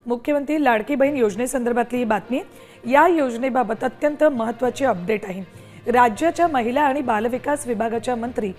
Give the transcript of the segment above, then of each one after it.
मुख्यमंत्री लाडकी बहीण योजनेसंदर्भातली ही बातमी। या योजनेबाबत अत्यंत महत्त्वाची अपडेट आहे। राज्याच्या महिला आणि बालविकास विभागाच्या मंत्री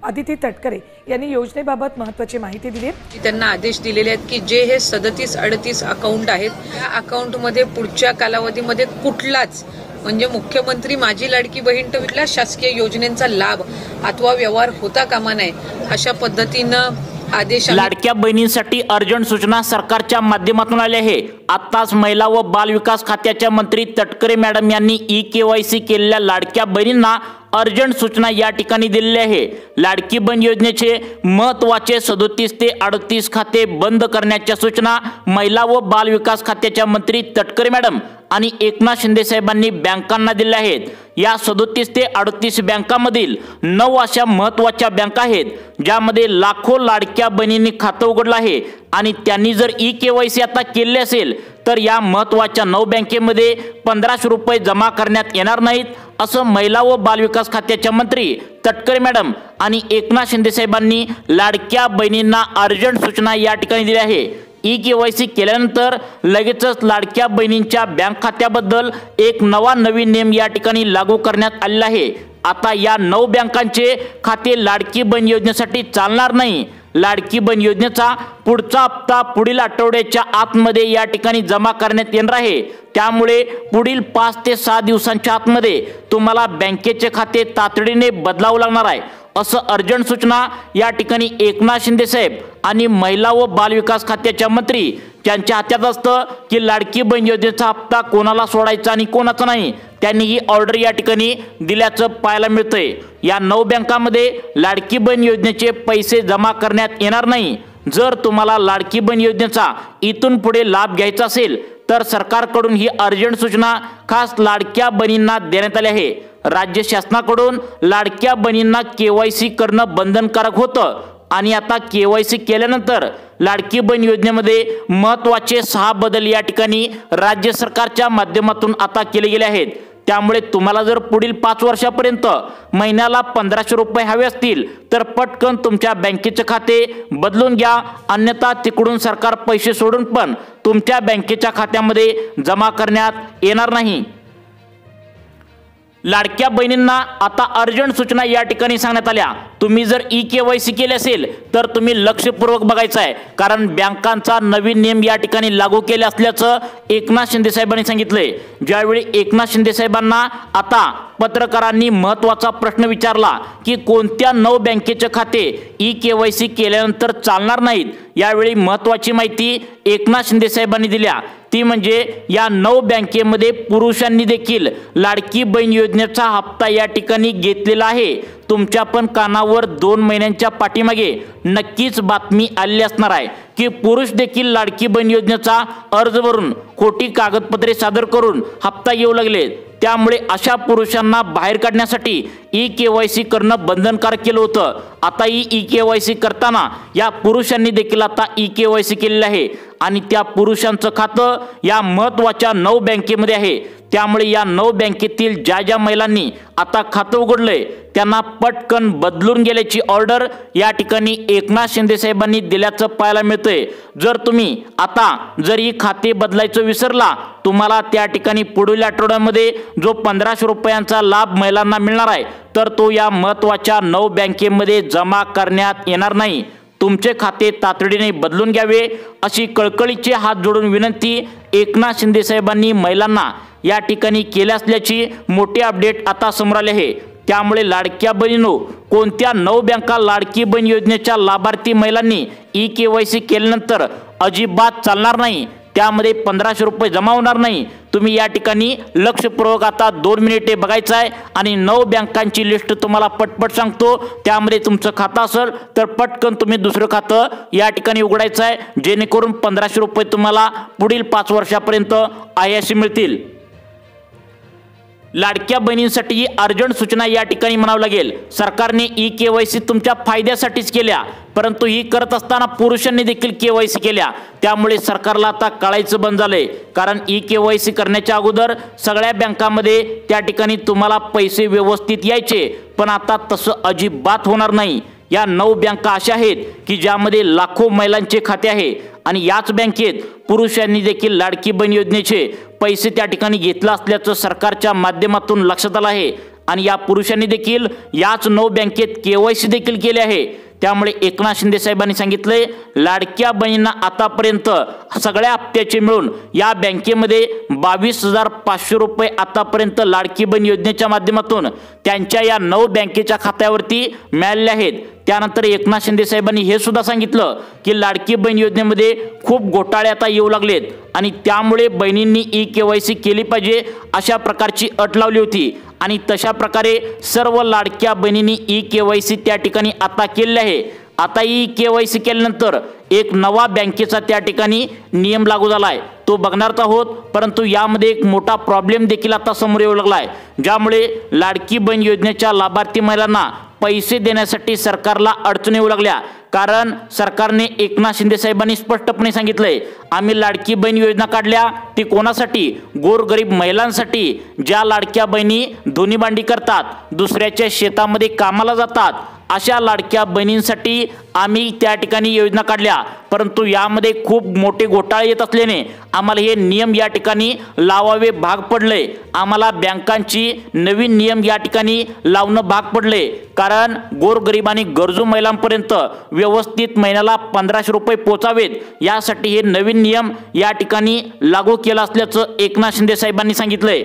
अदिती तटकरे यांनी योजनेबाबत महत्त्वाची माहिती दिली आहे। त्यांना आदेश दिलेले आहेत की जे हे 37-38 अकाउंट आहेत त्या अकाउंटमध्ये पुढच्या कालावधीमध्ये कुठलाच म्हणजे मुख्यमंत्री माझी लाडकी बहीण तर कुठल्या शासकीय योजनेचा लाभ अथवा व्यवहार होता कामा नये अशा पद्धतीनं आदेश। लाडक्या बहिणींसाठी अर्जंट सूचना सरकारच्या माध्यमातून आली आहे। आताच महिला व बाल विकास खात्याच्या मंत्री तटकरे मॅडम यांनी ई-केवायसी केलेल्या लाडक्या बहिणींना अर्जंट सूचना या ठिकाणी दिलेली आहे। लाडकी बहीण योजनेचे महत्त्वाचे 37 ते 38 खाते बंद करण्याच्या सूचना महिला व बाल विकास खात्याच्या मंत्री तटकरे मॅडम आणि एकनाथ शिंदे साहेबांनी बँकांना दिल्या आहेत। या 37 ते 38 बँकांमधील 9 अशा महत्त्वाच्या बँका आहेत ज्यामध्ये लाखो लाडक्या बहिणींनी खातं उघडलं आहे आणि त्यांनी जर ई-केवायसी आता केले असेल तर या महत्त्वाच्या 9 बँकेमध्ये 1500 रुपये जमा करण्यात येणार नाहीत असं महिला व बाल विकास खात्याच्या मंत्री तटकरे मॅडम आणि एकनाथ शिंदे साहेबांनी लाडक्या बहिणींना अर्जंट सूचना या ठिकाणी दिली आहे। ई-केवायसी केल्यानंतर लगेचच लाडक्या बहिणींच्या बँक खात्याबद्दल एक नवीन नियम या ठिकाणी लागू करण्यात आलेला आहे। आता या 9 बँकांचे खाते लाडकी बहीण योजनेसाठी चालणार नाही। लाडकी बहीण योजनेचा पुढचा हप्ता पुढील आठवड्याच्या आतमध्ये या ठिकाणी जमा करण्यात येणार आहे। त्यामुळे पुढील 5 ते 6 दिवसांच्या आतमध्ये तुम्हाला बँकेचे खाते तातडीने बदलावं लागणार आहे असं अर्जंट सूचना या ठिकाणी एकनाथ शिंदे साहेब आणि महिला व बाल विकास खात्याच्या मंत्री ज्यांच्या हातात असतं की लाडकी बहीण योजनेचा हप्ता कोणाला सोडायचा आणि कोणाचा नाही त्यांनी ही ऑर्डर या ठिकाणी दिल्याचं पाहायला मिळतंय। या 9 बँकांमध्ये लाडकी बहीण योजनेचे पैसे जमा करण्यात येणार नाही। जर तुम्हाला लाडकी बहीण योजनेचा इथून पुढे लाभ घ्यायचा असेल तर सरकारकडून ही अर्जंट सूचना खास लाडक्या बहिणींना देण्यात आली आहे। राज्य शासनाकडून लाडक्या बहिणींना केवायसी करणं बंधनकारक होतं आणि आता केवायसी केल्यानंतर लाडकी बहीण योजनेमध्ये महत्त्वाचे 6 बदल या ठिकाणी राज्य सरकारच्या माध्यमातून आता केले गेले आहेत। त्यामुळे तुम्हाला जर पुढील 5 वर्षापर्यंत महिन्याला 1500 रुपये हवे असतील तर पटकन तुमच्या बँकेचे खाते बदलून घ्या, अन्यथा तिकडून सरकार पैसे सोडून पण तुमच्या बँकेच्या खात्यामध्ये जमा करण्यात येणार नाही। लाडक्या बहिणींना आता अर्जंट सूचना या ठिकाणी सांगण्यात आल्या। तुम्ही जर ई-केवायसी केले असेल तर तुम्ही लक्षपूर्वक बघायचं आहे, कारण बँकांचा नवीन नियम या ठिकाणी लागू केले असल्याचं एकनाथ शिंदे साहेबांनी सांगितलंय। ज्यावेळी एकनाथ शिंदे साहेबांना आता पत्रकारांनी महत्त्वाचा प्रश्न विचारला की कोणत्या 9 बँकेचे खाते ई-केवायसी केल्यानंतर चालणार नाहीत, यावेळी महत्त्वाची माहिती एकनाथ शिंदे साहेबांनी दिल्या। ती म्हणजे या 9 बँकेमध्ये पुरुषांनी देखील लाडकी बहीण योजनेचा हप्ता या ठिकाणी घेतलेला आहे। तुमच्या पण कानावर 2 महिन्यांच्या पाठीमागे नक्कीच बातमी आली असणार आहे की पुरुष देखील लाडकी बहीण योजनेचा अर्ज भरून खोटी कागदपत्रे सादर करून हप्ता घेऊ लागले। त्यामुळे अशा पुरुषांना बाहेर काढण्यासाठी ई-केवायसी करणं बंधनकारक केलं होतं। आता ई-केवायसी करताना या पुरुषांनी देखील आता ई-केवायसी केलेलं आहे आणि त्या पुरुषांचं खातं या महत्त्वाच्या 9 बँकेमध्ये आहे। त्यामुळे या 9 बँकेतील ज्या महिलांनी आता खातं उघडलंय त्यांना पटकन बदलून गेल्याची ऑर्डर या ठिकाणी एकनाथ शिंदे साहेबांनी दिल्याचं पाहायला मिळतंय। जर तुम्ही आता ही खाते बदलायचं विसरला तुम्हाला त्या ठिकाणी पुढील आठवड्यामध्ये जो 1500 रुपयांचा लाभ महिलांना मिळणार आहे तर तो या महत्त्वाच्या 9 बँकेमध्ये जमा करण्यात येणार नाही। तुमचे खाते तातडीने बदलून घ्यावे अशी कळकळीचे हात जोडून विनंती एकनाथ शिंदे साहेबांनी महिलांना या ठिकाणी केली असल्याची मोठी अपडेट आता समोर आली आहे। त्यामुळे लाडक्या बहिणींनो, कोणत्या 9 बँका लाडकी बहीण योजनेच्या लाभार्थी महिलांनी ई-केवायसी केल्यानंतर अजिबात चालणार नाही, त्यामध्ये 1500 रुपये जमा होणार नाही, तुम्ही या ठिकाणी लक्षपूर्वक आता 2 मिनिटे बघायचं आहे आणि 9 बँकांची लिस्ट तुम्हाला पटपट सांगतो। त्यामध्ये तुमचं खातं असेल तर पटकन तुम्ही दुसरं खातं या ठिकाणी उघडायचं आहे, जेणेकरून 1500 रुपये तुम्हाला पुढील 5 वर्षापर्यंत आयाशी मिळतील। लाडक्या बहिणींसाठी ही अर्जंट सूचना या ठिकाणी म्हणावं लागेल। सरकारने ई-केवायसी तुमच्या फायद्यासाठीच केल्या, परंतु ही करत असताना पुरुषांनी देखील केवायसी केल्या। त्यामुळे सरकारला आता कळायचं बंद झालंय, कारण ई-केवायसी करण्याच्या अगोदर सगळ्या बँकामध्ये त्या ठिकाणी तुम्हाला पैसे व्यवस्थित यायचे, पण आता तसं अजिबात होणार नाही। या 9 बँका अशा आहेत की ज्यामध्ये लाखो महिलांचे खाते आहे आणि याच बँकेत पुरुषांनी देखील लाडकी बहीण योजनेचे पैसे त्या ठिकाणी घेतला असल्याचं सरकारच्या माध्यमातून लक्षात आलं आहे आणि या पुरुषांनी देखील याच 9 बँकेत KYC देखील केले आहे। त्यामुळे एकनाथ शिंदे साहेबांनी सांगितले लाडक्या बहिणींना आतापर्यंत सगळ्या हप्त्याचे मिळून या बँकेमध्ये 22,500 रुपये आतापर्यंत लाडकी बहीण योजनेच्या माध्यमातून त्यांच्या या 9 बँकेच्या खात्यावरती मिळालेले आहेत। त्यानंतर एकनाथ शिंदे साहेबांनी हे सुद्धा सांगितलं की लाडकी बहीण योजनेमध्ये खूप घोटाळे आता येऊ लागलेत आणि त्यामुळे बहिणींनी KYC केली पाहिजे अशा प्रकारची अट लावली होती आणि तशा प्रकारे सर्व लाडक्या बहिणींनी KYC त्या ठिकाणी आता केले आहे। आता KYC केल्यानंतर एक नवा बँकेचा त्या ठिकाणी नियम लागू झाला आहे, तो बघणार आहोत। परंतु यामध्ये एक मोठा प्रॉब्लेम देखील आता समोर येऊ लागला आहे, ज्यामुळे लाडकी बहीण योजनेच्या लाभार्थी महिलांना पैसे देण्यासाठी सरकारला अडचणी येऊ लागल्या। कारण सरकारने एकनाथ शिंदे साहेबांनी स्पष्टपणे सांगितलंय आम्ही लाडकी बहीण योजना काढल्या ती कोणासाठी, गोरगरीब महिलांसाठी, ज्या लाडक्या बहिणी धुनी भांडी करतात, दुसऱ्याच्या शेतामध्ये कामाला जातात, अशा लाडक्या बहिणींसाठी आम्ही त्या ठिकाणी योजना काढल्या। परंतु यामध्ये खूप मोठे घोटाळे येत असल्याने आम्हाला हे नियम या ठिकाणी लावावे भाग पडले। आम्हाला बँकांची नवीन नियम या ठिकाणी लावणं भाग पडले, कारण गोरगरीब आणि गरजू महिलांपर्यंत व्यवस्थित महिन्याला 1500 रुपये पोचावेत यासाठी हे नवीन नियम या ठिकाणी लागू केला असल्याचं एकनाथ शिंदे साहेबांनी सांगितलंय।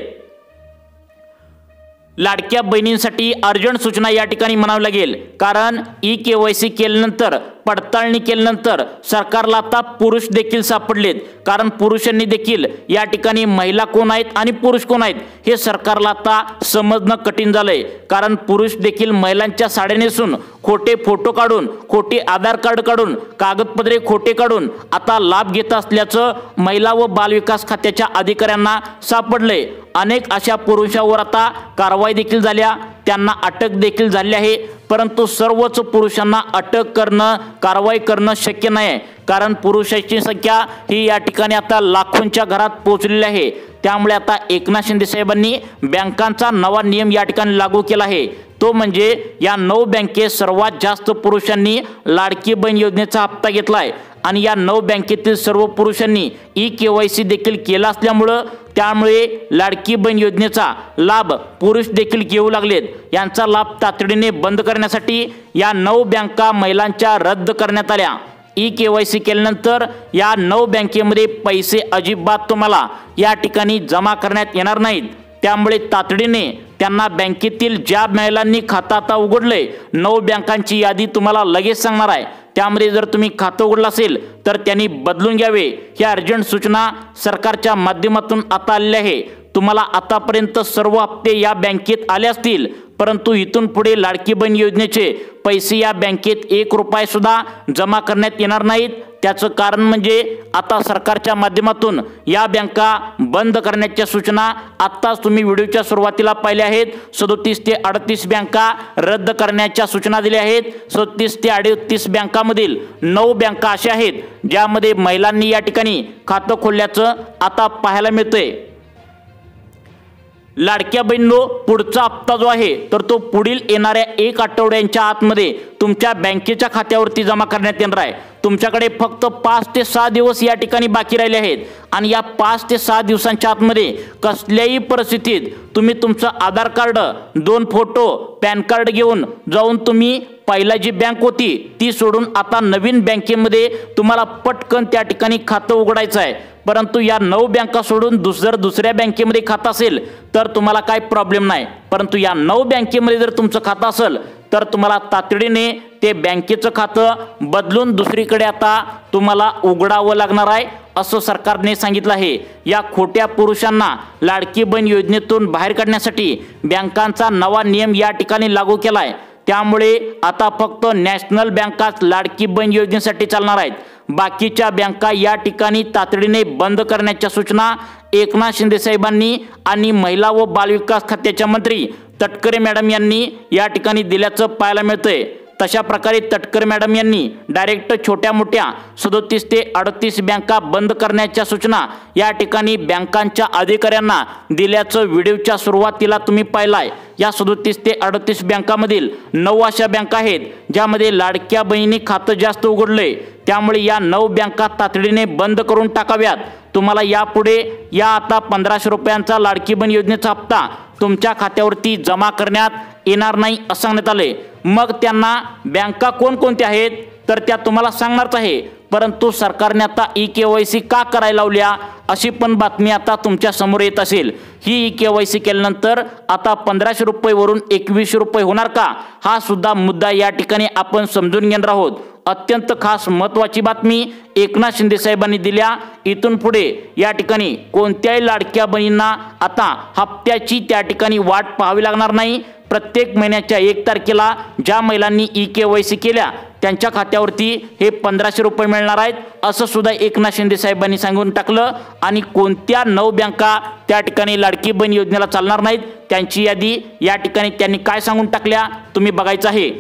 लाडक्या बहिणींसाठी अर्जंट सूचना या ठिकाणी म्हणावी लागेल, कारण KYC केल्यानंतर पडताळणी केल्यानंतर सरकारला आता पुरुष देखील सापडलेत। कारण पुरुषांनी देखील या ठिकाणी महिला कोण आहेत आणि पुरुष कोण आहेत हे सरकारला आता समजणं कठीण झालंय। कारण पुरुष देखील महिलांच्या साड्या नेसून खोटे फोटो काढून, खोटे आधार कार्ड काढून, कागदपत्रे खोटे काढून आता लाभ घेत असल्याचं महिला व बालविकास खात्याच्या अधिकाऱ्यांना सापडलंय। अनेक अशा पुरुषांवर आता कारवाई देखील झाल्या, त्यांना अटक देखील झाली आहे। परंतु सर्वच पुरुषांना अटक करणं, कारवाई करणं शक्य नाही, कारण पुरुषांची संख्या ही या ठिकाणी आता लाखोंच्या घरात पोहोचलेली आहे। त्यामुळे आता एकनाथ शिंदे साहेबांनी बँकांचा नवा नियम या ठिकाणी लागू केला आहे, तो म्हणजे या 9 बँकेत सर्वात जास्त पुरुषांनी लाडकी बहीण योजनेचा हप्ता घेतलाय आणि या 9 बँकेतील सर्व पुरुषांनी KYC देखील केला असल्यामुळं त्यामुळे लाडकी बहीण योजनेचा लाभ पुरुष देखील घेऊ लागलेत। यांचा लाभ तातडीने बंद करण्यासाठी या 9 बँका महिलांच्या रद्द करण्यात आल्या। KYC केल्यानंतर या 9 बँकेमध्ये पैसे अजिबात तुम्हाला या ठिकाणी जमा करण्यात येणार नाहीत। त्यामुळे तातडीने त्यांना बँकेतील ज्या महिलांनी खातं आता उघडलंय 9 बँकांची यादी तुम्हाला लगेच सांगणार आहे, त्यामध्ये जर तुम्ही खातं उघडलं असेल तर त्यांनी बदलून घ्यावे। ही अर्जंट सूचना सरकारच्या माध्यमातून आता आलेली आहे। तुम्हाला आतापर्यंत सर्व हप्ते या बँकेत आले असतील, परंतु इथून पुढे लाडकी बहीण योजनेचे पैसे या बँकेत 1 रुपया सुद्धा जमा करण्यात येणार नाहीत। त्याचं कारण म्हणजे आता सरकारच्या माध्यमातून या बँका बंद करण्याच्या सूचना आत्ताच तुम्ही व्हिडिओच्या सुरुवातीला पाहिल्या आहेत। 37 ते 38 बँका रद्द करण्याच्या सूचना दिल्या आहेत। 37 ते 38 बँकामधील 9 बँका अशा आहेत ज्यामध्ये महिलांनी या ठिकाणी खातं खोलल्याचं आता पाहायला मिळतंय। लाडक्या बहिणींनो, पुढचा हप्ता जो आहे तर तो पुढील येणाऱ्या 1 आठवड्याच्या आतमध्ये तुमच्या बँकेच्या खात्यावरती जमा करण्यात येणार आहे। तुमच्याकडे फक्त 5 ते 6 दिवस या ठिकाणी बाकी राहिले आहेत आणि या 5 ते 6 दिवसांच्या आतमध्ये कसल्याही परिस्थितीत तुम्ही तुमचं आधार कार्ड, 2 फोटो, पॅन कार्ड घेऊन जाऊन तुम्ही पहिला जी बँक होती ती सोडून आता नवीन बँकेमध्ये तुम्हाला पटकन त्या ठिकाणी खातं उघडायचं आहे। परंतु या 9 बँका सोडून दुसऱ्या बँकेमध्ये खातं असेल तर तुम्हाला काय प्रॉब्लेम नाही, परंतु या 9 बँकेमध्ये जर तुमचं खातं असेल तर तुम्हाला तातडीने ते बँकेचं खातं बदलून दुसरीकडे आता तुम्हाला उघडावं लागणार आहे असं सरकारने सांगितलं आहे। या खोट्या पुरुषांना लाडकी बहीण योजनेतून बाहेर काढण्यासाठी बँकांचा नवा नियम या ठिकाणी लागू केलाय। त्यामुळे आता फक्त नॅशनल बँकाच लाडकी बहीण योजनेसाठी चालणार आहेत। बाकीच्या बँका या ठिकाणी तातडीने बंद करण्याच्या सूचना एकनाथ शिंदे साहेबांनी आणि महिला व बालविकास खात्याच्या मंत्री तटकरे मॅडम यांनी या ठिकाणी दिल्याचं पाहायला मिळतंय। तशा प्रकारे तटकरे मॅडम यांनी डायरेक्ट छोट्या मोठ्या 37 ते 38 बँका बंद करण्याच्या सूचना या ठिकाणी बँकांच्या अधिकाऱ्यांना दिल्याचं व्हिडिओच्या सुरुवातीला तुम्ही पाहिलाय। या 37 ते 38 बँकांमधील 9 अशा बँका आहेत ज्यामध्ये लाडक्या बहिणी खातं जास्त उघडले, त्यामुळे या 9 बँका तातडीने बंद करून टाकाव्यात। तुम्हाला यापुढे आता 1500 रुपयांचा लाडकी बहीण योजनेचा हप्ता तुमच्या खात्यावरती जमा करण्यात येणार नाही असं सांगण्यात आले। मग त्यांना बँका कोणकोणत्या आहेत तर त्या तुम्हाला सांगणारच आहे, परंतु सरकारने आता ई-KYC का करायला लावल्या अशी पण बातमी आता तुमच्या समोर येत असेल। ही ई-KYC केल्यानंतर आता 1500 रुपयेवरून 2100 रुपये होणार का, हा सुद्धा मुद्दा या ठिकाणी आपण समजून घेणार आहोत। अत्यंत खास महत्त्वाची बातमी एकनाथ शिंदे साहेबांनी दिल्या। इथून पुढे या ठिकाणी कोणत्याही लाडक्या बहिणींना आता हप्त्याची त्या ठिकाणी वाट पाहावी लागणार नाही। प्रत्येक महिन्याच्या 1 तारखेला ज्या महिलांनी ई-KYC केल्या त्यांच्या खात्यावरती हे 1500 रुपये मिळणार आहेत असं सुद्धा एकनाथ शिंदे साहेबांनी सांगून टाकलं। आणि कोणत्या 9 बँका त्या ठिकाणी लाडकी बहीण योजनेला चालणार नाहीत त्यांची यादी या ठिकाणी त्यांनी काय सांगून टाकल्या तुम्ही बघायचं आहे।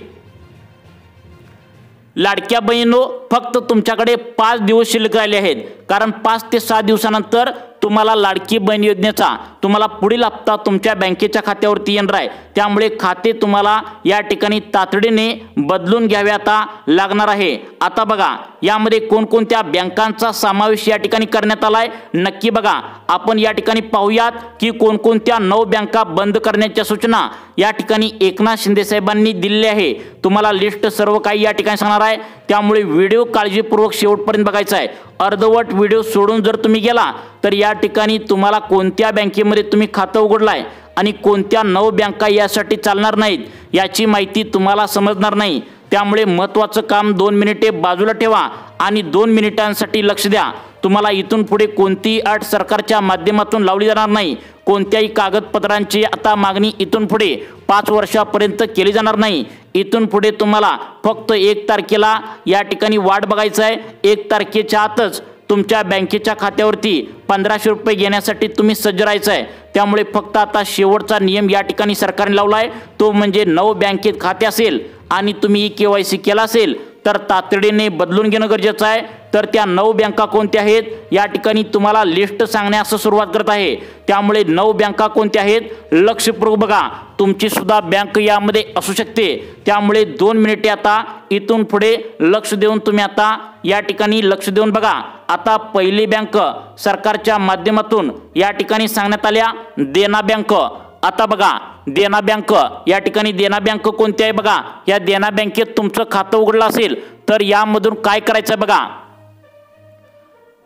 लाडक्या बहिणींनो, फक्त तुमच्याकडे 5 दिवस शिल्लक राहिले आहेत, कारण 5 ते 6 दिवसानंतर तुम्हाला लाडकी बहीण योजनेचा तुम्हाला पुढील हप्ता तुमच्या बँकेच्या खात्यावरती येणार आहे। त्यामुळे खाते तुम्हाला या ठिकाणी तातडीने बदलून घ्यावे आता लागणार आहे। आता बघा यामध्ये कोणकोणत्या बँकांचा समावेश या ठिकाणी करण्यात आलाय नक्की बघा। आपण या ठिकाणी पाहूयात की कोणकोणत्या 9 बँका बंद करण्याच्या सूचना या ठिकाणी एकनाथ शिंदे साहेबांनी दिलेली आहे। तुम्हाला लिस्ट सर्व काही या ठिकाणी सांगणार आहे, त्यामुळे व्हिडिओ काळजीपूर्वक शेवटपर्यंत बघायचा आहे। अर्धवट व्हिडिओ सोडून जर तुम्ही गेला तर या ठिकाणी तुम्हाला कोणत्या बँकेमध्ये तुम्ही खातं उघडलाय आणि कोणत्या 9 बँका यासाठी चालणार नाहीत याची माहिती तुम्हाला समजणार नाही। त्यामुळे महत्त्वाचं काम 2 मिनिटे बाजूला ठेवा आणि 2 मिनिटांसाठी लक्ष द्या। तुम्हाला इथून पुढे कोणतीही अट सरकारच्या माध्यमातून लावली जाणार नाही। कोणत्याही कागदपत्रांची आता मागणी इथून पुढे 5 वर्षापर्यंत केली जाणार नाही। इथून पुढे तुम्हाला फक्त 1 तारखेला या ठिकाणी वाट बघायचं आहे। 1 तारखेच्या आतच तुमच्या बँकेच्या खात्यावरती 1500 रुपये घेण्यासाठी तुम्ही सज्ज राहायचं आहे। त्यामुळे फक्त आता शेवटचा नियम या ठिकाणी सरकारने लावला आहे, तो म्हणजे 9 बँकेत खाते असेल आणि तुम्ही ई-KYC केला असेल तर तातडीने बदलून घेणं गरजेचं आहे। तर त्या 9 बँका कोणत्या आहेत या ठिकाणी तुम्हाला लिस्ट सांगण्यास सुरुवात करत आहे। त्यामुळे 9 बँका कोणत्या आहेत लक्षपूर्वक बघा, तुमची सुद्धा बँक यामध्ये असू शकते। त्यामुळे 2 मिनिटे आता इथून पुढे लक्ष देऊन तुम्ही आता या ठिकाणी लक्ष देऊन बघा। आता पहिली बँक सरकारच्या माध्यमातून या ठिकाणी सांगण्यात आल्या देना बँक। आता बघा देना बँक या ठिकाणी देना बँक कोणती आहे बघा। या देना बँकेत तुमचं खातं उघडलं असेल तर यामधून काय करायचं बघा।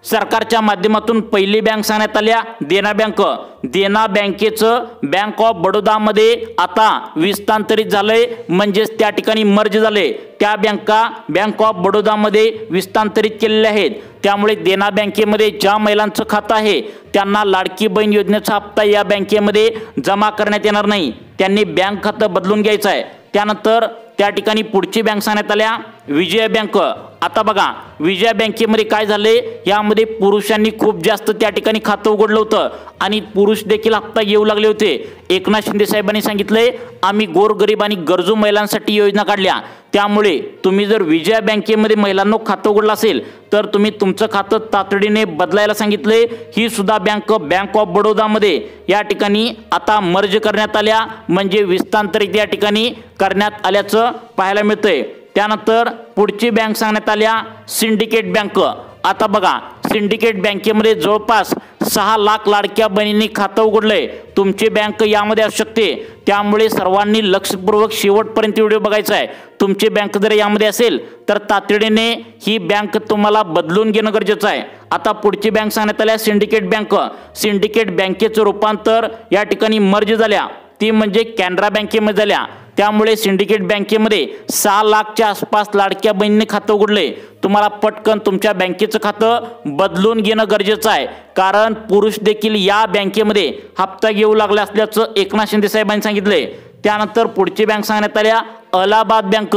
सरकारच्या माध्यमातून पहिली बँक सांगण्यात आल्या देना बँक। देना बँकेचं बँक ऑफ बडोदामध्ये आता विस्तांतरित झालंय, म्हणजेच त्या ठिकाणी मर्ज झाले। त्या बँका बँक ऑफ बडोदामध्ये विस्तांतरित केलेल्या आहेत। त्यामुळे देना बँकेमध्ये ज्या महिलांचं खातं आहे त्यांना लाडकी बहीण योजनेचा हप्ता या बँकेमध्ये जमा करण्यात येणार नाही, त्यांनी बँक खातं बदलून घ्यायचं आहे। त्यानंतर त्या ठिकाणी पुढची बँक सांगण्यात आल्या विजया बँक। आता बघा विजया बँकेमध्ये काय झाले, यामध्ये पुरुषांनी खूप जास्त त्या ठिकाणी खातं उघडलं होतं आणि पुरुष देखील हप्ता घेऊ लागले होते। एकनाथ शिंदे साहेबांनी सांगितले आम्ही गोरगरीब आणि गरजू महिलांसाठी योजना काढल्या। त्यामुळे तुम्ही जर विजया बँकेमध्ये महिलांना खातं उघडलं असेल तर तुम्ही तुमचं खातं तातडीने बदलायला सांगितले। ही सुद्धा बँक ऑफ बडोदामध्ये या ठिकाणी आता मर्ज करण्यात आल्या, म्हणजे विस्तांतरित या ठिकाणी करण्यात आल्याचं पाहायला मिळतंय। त्यानंतर पुढची बँक सांगण्यात आल्या सिंडिकेट बँक। आता बघा सिंडिकेट बँकेमध्ये जवळपास 6 लाख लाडक्या बहिणींनी खातं उघडलंय, तुमची बँक यामध्ये असू शकते। त्यामुळे सर्वांनी लक्षपूर्वक शेवटपर्यंत व्हिडिओ बघायचा आहे। तुमची बँक जर यामध्ये असेल तर तातडीने ही बँक तुम्हाला बदलून घेणं गरजेचं आहे। आता पुढची बँक सांगण्यात आल्या सिंडिकेट बँक। सिंडिकेट बँकेचं रूपांतर या ठिकाणी मर्ज झाल्या, ती म्हणजे कॅनरा बँकेमध्ये झाल्या। त्यामुळे सिंडिकेट बँकेमध्ये 6 लाखच्या आसपास लाडक्या बहिणींनी खातं उघडले। तुम्हाला पटकन तुमच्या बँकेचं खातं बदलून घेणं गरजेचं आहे, कारण पुरुष देखील या बँकेमध्ये हप्ता घेऊ लागले असल्याचं एकनाथ शिंदे साहेबांनी सांगितले। त्यानंतर पुढची बँक सांगण्यात आल्या अलाहाबाद बँक।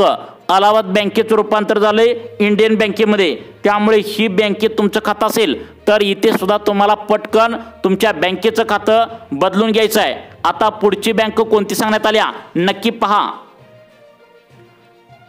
अलाहाबाद बँकेचं रूपांतर झालंय इंडियन बँकेमध्ये। त्यामुळे ही बँकेत तुमचं खातं असेल तर इथे सुद्धा तुम्हाला पटकन तुमच्या बँकेचं खातं बदलून घ्यायचं आहे। आता पुढची बँक कोणती सांगण्यात आल्या नक्की पहा।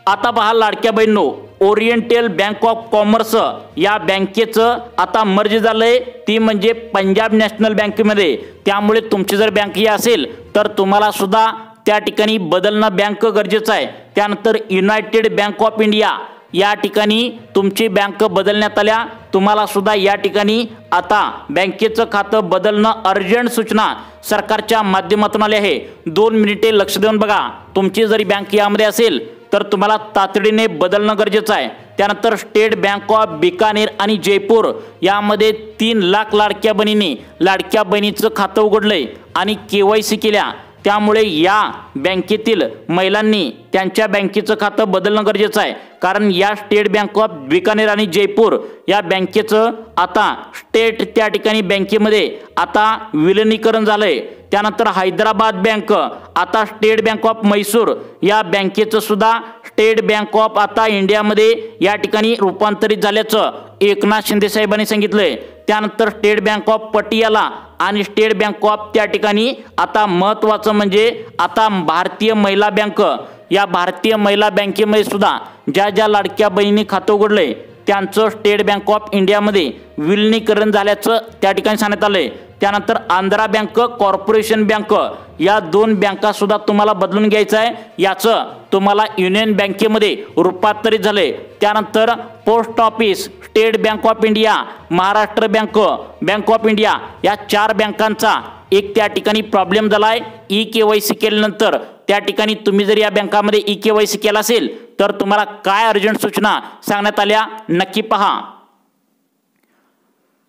आता पहा लाडक्या बहिणींनो, ओरिएंटल बँक ऑफ कॉमर्स या बँकेचं आता मर्ज झालंय, ती म्हणजे पंजाब नॅशनल बँकेमध्ये. त्यामुळे तुमची जर बँक ही असेल तर तुम्हाला सुद्धा त्या ठिकाणी बदलणं बँक गरजेचं आहे. त्यानंतर युनायटेड बँक ऑफ इंडिया या ठिकाणी तुमची बँक बदलण्यात आल्या. तुम्हाला सुद्धा या ठिकाणी आता बँकेचं खातं बदलणं अर्जंट सूचना सरकारच्या माध्यमातून आली आहे. 2 मिनिटे लक्ष देऊन बघा. तुमची जरी बँक यामध्ये असेल तर तुम्हाला तातडीने बदलणं गरजेचं आहे. त्यानंतर स्टेट बँक ऑफ बिकानेर आणि जयपूर यामध्ये 3 लाख लाडक्या बहिणींनी लाडक्या बहिणीचं खातं उघडलंय आणि KYC केल्या. त्यामुळे या बँकेतील महिलांनी त्यांच्या बँकेचं खातं बदलणं गरजेचं आहे. कारण या स्टेट बँक ऑफ बिकानेर आणि जयपूर या बँकेचं आता स्टेट त्या ठिकाणी बँकेमध्ये आता विलिनीकरण झालंय. त्यानंतर हैदराबाद बँक आता स्टेट बँक ऑफ म्हैसूर या बँकेचं सुद्धा स्टेट बँक ऑफ आता इंडियामध्ये या ठिकाणी रूपांतरित झाल्याचं एकनाथ शिंदे साहेबांनी सांगितलंय. त्यानंतर स्टेट बँक ऑफ पटियाला आणि स्टेट बँक ऑफ त्या ठिकाणी आता महत्त्वाचं म्हणजे आता भारतीय महिला बँक, या भारतीय महिला बँकेमध्ये सुद्धा ज्या लाडक्या बहिणी खातं उघडलंय त्यांचं स्टेट बँक ऑफ इंडियामध्ये विलिनीकरण झाल्याचं त्या ठिकाणी सांगण्यात आलंय. त्यानंतर आंध्रा बँक, कॉर्पोरेशन बँक या 2 बँका सुद्धा तुम्हाला बदलून घ्यायचं आहे. याचं तुम्हाला युनियन बँकेमध्ये रूपांतरित झाले. त्यानंतर post office, state bank of India, Maharashtra bank, bank of India या 4 बँकांचा एक त्या ठिकाणी प्रॉब्लेम झालाय. KYC केल्यानंतर त्या ठिकाणी तुम्ही जर या बँकामध्ये KYC केला असेल तर तुम्हाला काय अर्जंट सूचना सांगण्यात आल्या नक्की पहा.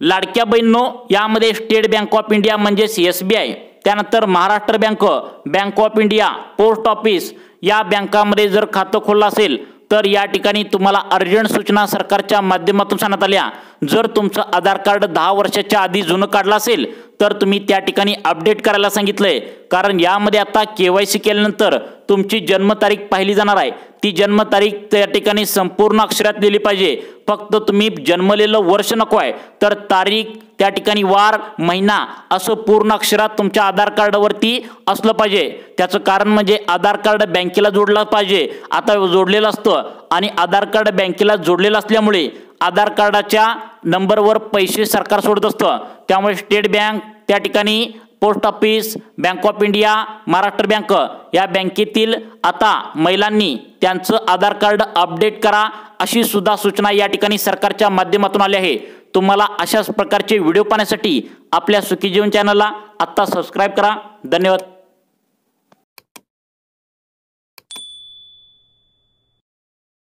लाडक्या बहिणींनो, यामध्ये स्टेट बँक ऑफ इंडिया म्हणजे SBI, त्यानंतर Maharashtra bank, bank of India, post office या बँकामध्ये जर खातं खोललं असेल तर या ठिकाणी तुम्हाला अर्जंट सूचना सरकारच्या माध्यमातून सांगण्यात आल्या. जर तुमचं आधार कार्ड 10 वर्षाच्या आधी जुनं काढलं असेल तर तुम्ही त्या ठिकाणी अपडेट करायला सांगितलंय. कारण यामध्ये आता KYC केल्यानंतर तुमची जन्मतारीख पाहिली जाणार आहे. ती जन्मतारीख त्या ठिकाणी संपूर्ण अक्षरात लिहिली पाहिजे. फक्त तुम्ही जन्मलेलं वर्ष नको आहे तर तारीख त्या ठिकाणी वार, महिना असं पूर्ण अक्षरात तुमच्या आधार कार्डवरती असलं पाहिजे. त्याचं कारण म्हणजे आधार कार्ड बँकेला जोडलं पाहिजे. आता जोडलेलं असतं आणि आधार कार्ड बँकेला जोडलेलं असल्यामुळे आधार कार्डाच्या नंबरवर पैसे सरकार सोडत असतं. त्यामुळे स्टेट बँक त्या ठिकाणी, post office, bank of India, Maharashtra bank या बँकेतील आता महिलांनी त्यांचं आधार कार्ड अपडेट करा अशी सुद्धा सूचना या ठिकाणी सरकारच्या माध्यमातून आली आहे. तुम्हाला अशाच प्रकारचे व्हिडिओ पाहण्यासाठी आपल्या सुखी जीवन चॅनलला आत्ता सबस्क्राईब करा. धन्यवाद.